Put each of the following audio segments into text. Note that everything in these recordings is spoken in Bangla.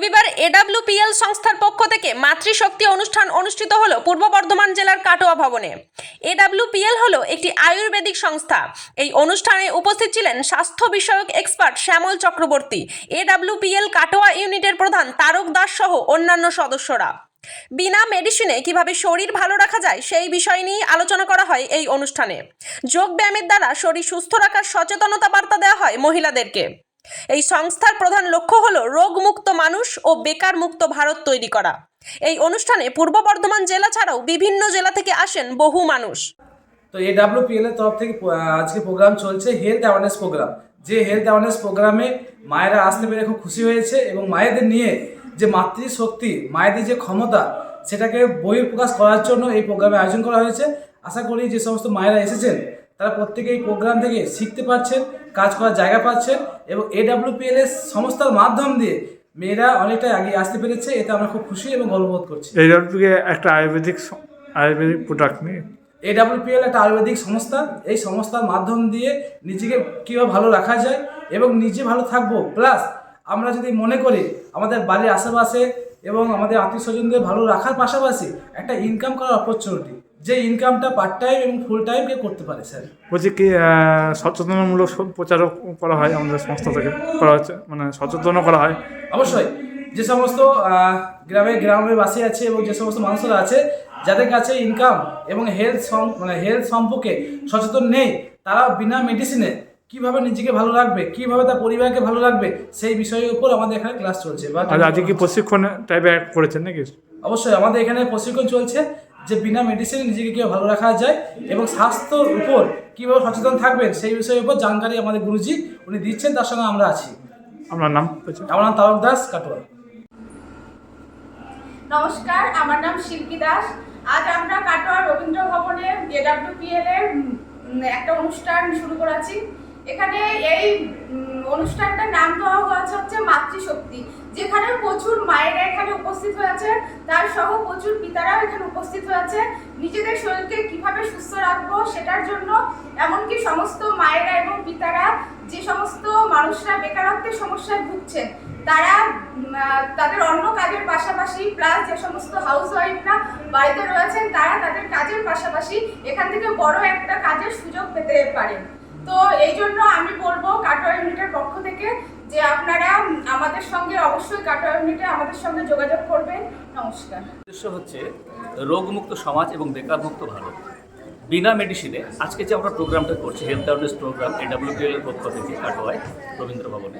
রবিবার এডব্লিউপিএল সংস্থার পক্ষ থেকে মাতৃশক্তি অনুষ্ঠান অনুষ্ঠিত হলো পূর্ব বর্ধমান জেলার কাটোয়া ভবনে। এডব্লিউপিএল হলো একটি আয়ুর্বেদিক সংস্থা। এই অনুষ্ঠানে উপস্থিত ছিলেন স্বাস্থ্য বিষয়ক এক্সপার্ট শ্যামল চক্রবর্তী, এডব্লিউপিএল কাটোয়া ইউনিটের প্রধান তারক দাস সহ অন্যান্য সদস্যরা। বিনা মেডিসিনে কিভাবে শরীর ভালো রাখা যায় সেই বিষয় নিয়ে আলোচনা করা হয় এই অনুষ্ঠানে। যোগ ব্যায়ামের দ্বারা শরীর সুস্থ রাখার সচেতনতা বার্তা দেওয়া হয় মহিলাদেরকে। এই সংস্থার প্রধান লক্ষ্য হলো রোগমুক্ত মানুষ ও বেকার মুক্ত ভারত তৈরি করা। এই অনুষ্ঠানে পূর্ব বর্ধমান জেলা ছাড়াও বিভিন্ন জেলা থেকে আসেন বহু মানুষ। তো এডব্লিউপিএল এর তরফ থেকে আজকে প্রোগ্রাম চলছে হেলথ অ্যাওয়ারনেস প্রোগ্রাম। যে হেলথ অ্যাওয়ারনেস প্রোগ্রামে মায়েরা আসতে পেরে খুব খুশি হয়েছে এবং মায়েদের নিয়ে যে মাতৃশক্তি, মায়েদের যে ক্ষমতা, সেটাকে বহিঃপ্রকাশ করার জন্য এই প্রোগ্রামে আয়োজন করা হয়েছে। আশা করি যে সমস্ত মায়েরা এসেছেন তারা প্রত্যেকে এই প্রোগ্রাম থেকে শিখতে পারছেন, কাজ করার জায়গা পাচ্ছেন এবং এডব্লিউপিএল এর সংস্থার মাধ্যম দিয়ে মেয়েরা অনেকটা এগিয়ে আসতে পেরেছে। এতে আমরা খুব খুশি এবং গর্ববোধ করছি। এডব্লিউপিএল একটা আয়ুর্বেদিক প্রোডাক্ট নিয়ে এডব্লিউপিএল একটা আয়ুর্বেদিক সংস্থা। এই সংস্থার মাধ্যম দিয়ে নিজেকে কীভাবে ভালো রাখা যায় এবং নিজে ভালো থাকবো, প্লাস আমরা যদি মনে করি আমাদের বাড়ির আশেপাশে এবং আমাদের আত্মীয় স্বজনদের ভালো রাখার পাশাপাশি একটা ইনকাম করার অপরচুনিটি, যে ইনকামটা পার্ট টাইম এবং ফুল টাইম কেউ করতে পারে। স্যার বলছি কি সচেতনমূলক প্রচারও করা হয় আমাদের সংস্থা থেকে, করা হচ্ছে, মানে সচেতনও করা হয়। অবশ্যই যে সমস্ত গ্রামের বাসী আছে এবং যে সমস্ত মানুষরা আছে যাদের কাছে ইনকাম এবং হেলথ সম্পর্কে সচেতন নেই, তারা বিনা মেডিসিনে কিভাবে নিজেকে ভালো রাখবে, কিভাবে তার পরিবারকে ভালো রাখবে, সেই বিষয়ের উপর আমাদের এখানে ক্লাস চলছে। আজকে কি প্রশিক্ষণ টাইপে অ্যাড করেছেন নাকি? অবশ্যই আমাদের এখানে প্রশিক্ষণ চলছে যে বিনা মেডিসিনে নিজেকে কীভাবে ভালো রাখা যায় এবং স্বাস্থ্যর উপর কীভাবে সচেতন থাকবেন সেই বিষয়ের উপর জানকারি আমাদের গুরুজি উনি দিচ্ছেন, তার সঙ্গে আমরা আছি। আপনার নাম? আমার নাম তারক দাস, কাটোয়া। নমস্কার, আমার নাম শিল্পী দাস। আজ আমরা কাটোয়া রবীন্দ্র ভবনে এডব্লিউপিএল এর একটা অনুষ্ঠান শুরু করেছি। এখানে এই অনুষ্ঠানটার নাম দেওয়া হচ্ছে মাতৃশক্তি, যেখানে প্রচুর মায়েরা এখানে উপস্থিত হয়েছে, তার সহ প্রচুর পিতারাও এখানে উপস্থিত হয়েছে। নিজেদের শরীরকে কিভাবে সুস্থ রাখবো সেটার জন্য, এমনকি সমস্ত মায়েরা এবং পিতারা, যে সমস্ত মানুষরা বেকারত্বের সমস্যায় ভুগছেন, তারা তাদের অন্য কাজের পাশাপাশি, প্লাস যে সমস্ত হাউস ওয়াইফরা বাড়িতে রয়েছেন তারা তাদের কাজের পাশাপাশি এখান থেকে বড় একটা কাজের সুযোগ পেতে পারেন। তো এই জন্য আমি বলবো কাটোয়া ইউনিটের পক্ষ থেকে যে আপনারা আমাদের সঙ্গে অবশ্যই কাটোয়া ইউনিটে আমাদের সঙ্গে যোগাযোগ করবেন। নমস্কার। উদ্দেশ্য হচ্ছে রোগমুক্ত সমাজ এবং বেকারমুক্ত ভারত। বিনা মেডিসিনে আজকে যে আমরা প্রোগ্রামটা করছি, হেলথ অ্যাওয়ারনেস প্রোগ্রাম এডব্লিউপিএল এর পক্ষ থেকে কাটোয়ায় রবীন্দ্র ভবনে,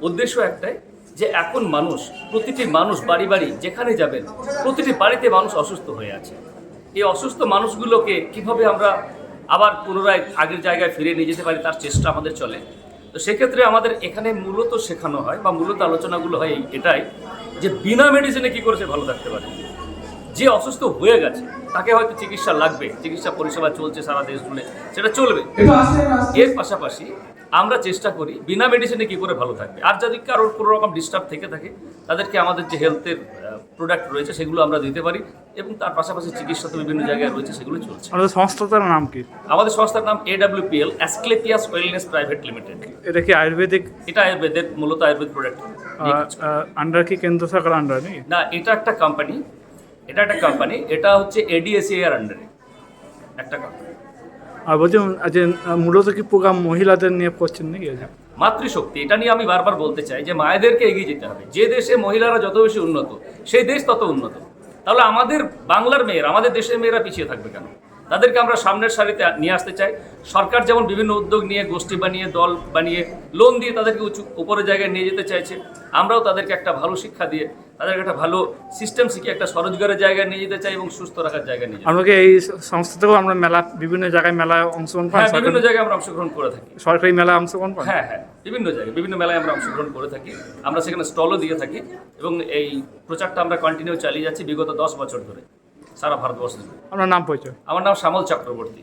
উদ্দেশ্য একটাই যে এখন প্রতিটি মানুষ বাড়ি বাড়ি যেখানে যাবেন, প্রতিটি বাড়িতে মানুষ অসুস্থ হয়ে আছে। এই অসুস্থ মানুষগুলোকে কিভাবে আমরা আবার পুনরায় আগের জায়গায় ফিরে নিয়ে যেতে পারি তার চেষ্টা আমাদের চলে। তো সেক্ষেত্রে আমাদের এখানে মূলত শেখানো হয় বা মূলত আলোচনাগুলো হয় এটাই যে বিনা মেডিসিনে কী করে সে ভালো থাকতে পারে। যে অসুস্থ হয়ে গেছে তাকে হয়তো চিকিৎসা লাগবে, চিকিৎসা পরিষেবা চলছে সারা দেশ জুড়ে, সেটা চলবে। এর পাশাপাশি আমরা চেষ্টা করি বিনা মেডিসিনে কী করে ভালো থাকবে। আর যদি কারোর কোনো রকম ডিস্টার্ব থেকে থাকে তাদেরকে আমাদের যে হেলথের প্রোডাক্ট রয়েছে সেগুলো আমরা দিতে পারি এবং তার পাশাপাশি চিকিৎসা তো বিভিন্ন জায়গায় রয়েছে, সেগুলো চলছে। আমাদের সংস্থাটার নাম কি? আমাদের সংস্থার নাম এডব্লিউপিএল অ্যাসক্লেপিয়াস ওয়েলনেস প্রাইভেট লিমিটেড। এটা কি আয়ুর্বেদিক? এটা আয়ুর্বেদের, মূলত আয়ুর্বেদ প্রোডাক্ট। আন্ডার কি কেন্দ্র সরকার আন্ডার নেই? না, এটা একটা কোম্পানি, এটা হচ্ছে এডিএসএ এর আন্ডারে একটা কোম্পানি। আর বলছি যে মূলত কি প্রোগ্রাম মহিলাদের নিয়ে করছেন নাকি? মাতৃশক্তি, এটা নিয়ে আমি বারবার বলতে চাই যে মায়েদেরকে এগিয়ে যেতে হবে। যে দেশে মহিলারা যত বেশি উন্নত, সেই দেশ তত উন্নত। তাহলে আমাদের বাংলার মেয়েরা, আমাদের দেশের মেয়েরা পিছিয়ে থাকবে কেন? তাদেরকে আমরা সামনের সারিতে নিয়ে আসতে চাই। সরকার যেমন বিভিন্ন উদ্যোগ নিয়ে, গোষ্ঠী বানিয়ে, দল বানিয়ে, লোন দিয়ে তাদেরকে উপরের জায়গায় নিয়ে যেতে চাইছে, আমরাও তাদেরকে একটা ভালো শিক্ষা দিয়ে, তাদেরকে একটা ভালো সিস্টেম শিখিয়ে একটা স্বরোজগারের জায়গায় নিয়ে যেতে চাই এবং সুস্থ রাখার জায়গায় নিয়ে যেতে চাই। আমাকে এই সংস্থা থেকেও আমরা বিভিন্ন জায়গায় মেলায় অংশগ্রহণ করি। বিভিন্ন জায়গায় আমরা অংশগ্রহণ করে থাকি। সরকারি মেলায় অংশগ্রহণ করি। হ্যাঁ, বিভিন্ন জায়গায়, বিভিন্ন মেলায় আমরা অংশগ্রহণ করে থাকি। আমরা সেখানে স্টলও দিয়ে থাকি এবং এই প্রচারটা আমরা কন্টিনিউ চালিয়ে যাচ্ছি বিগত 10 বছর ধরে সারা ভারতবর্ষ জুড়ে। আপনার নাম পরিচয়? আমার নাম শ্যামল চক্রবর্তী।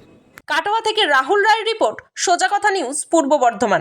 কাটোয়া থেকে রাহুল রায়ের রিপোর্ট, সোজা কথা নিউজ, পূর্ব বর্ধমান।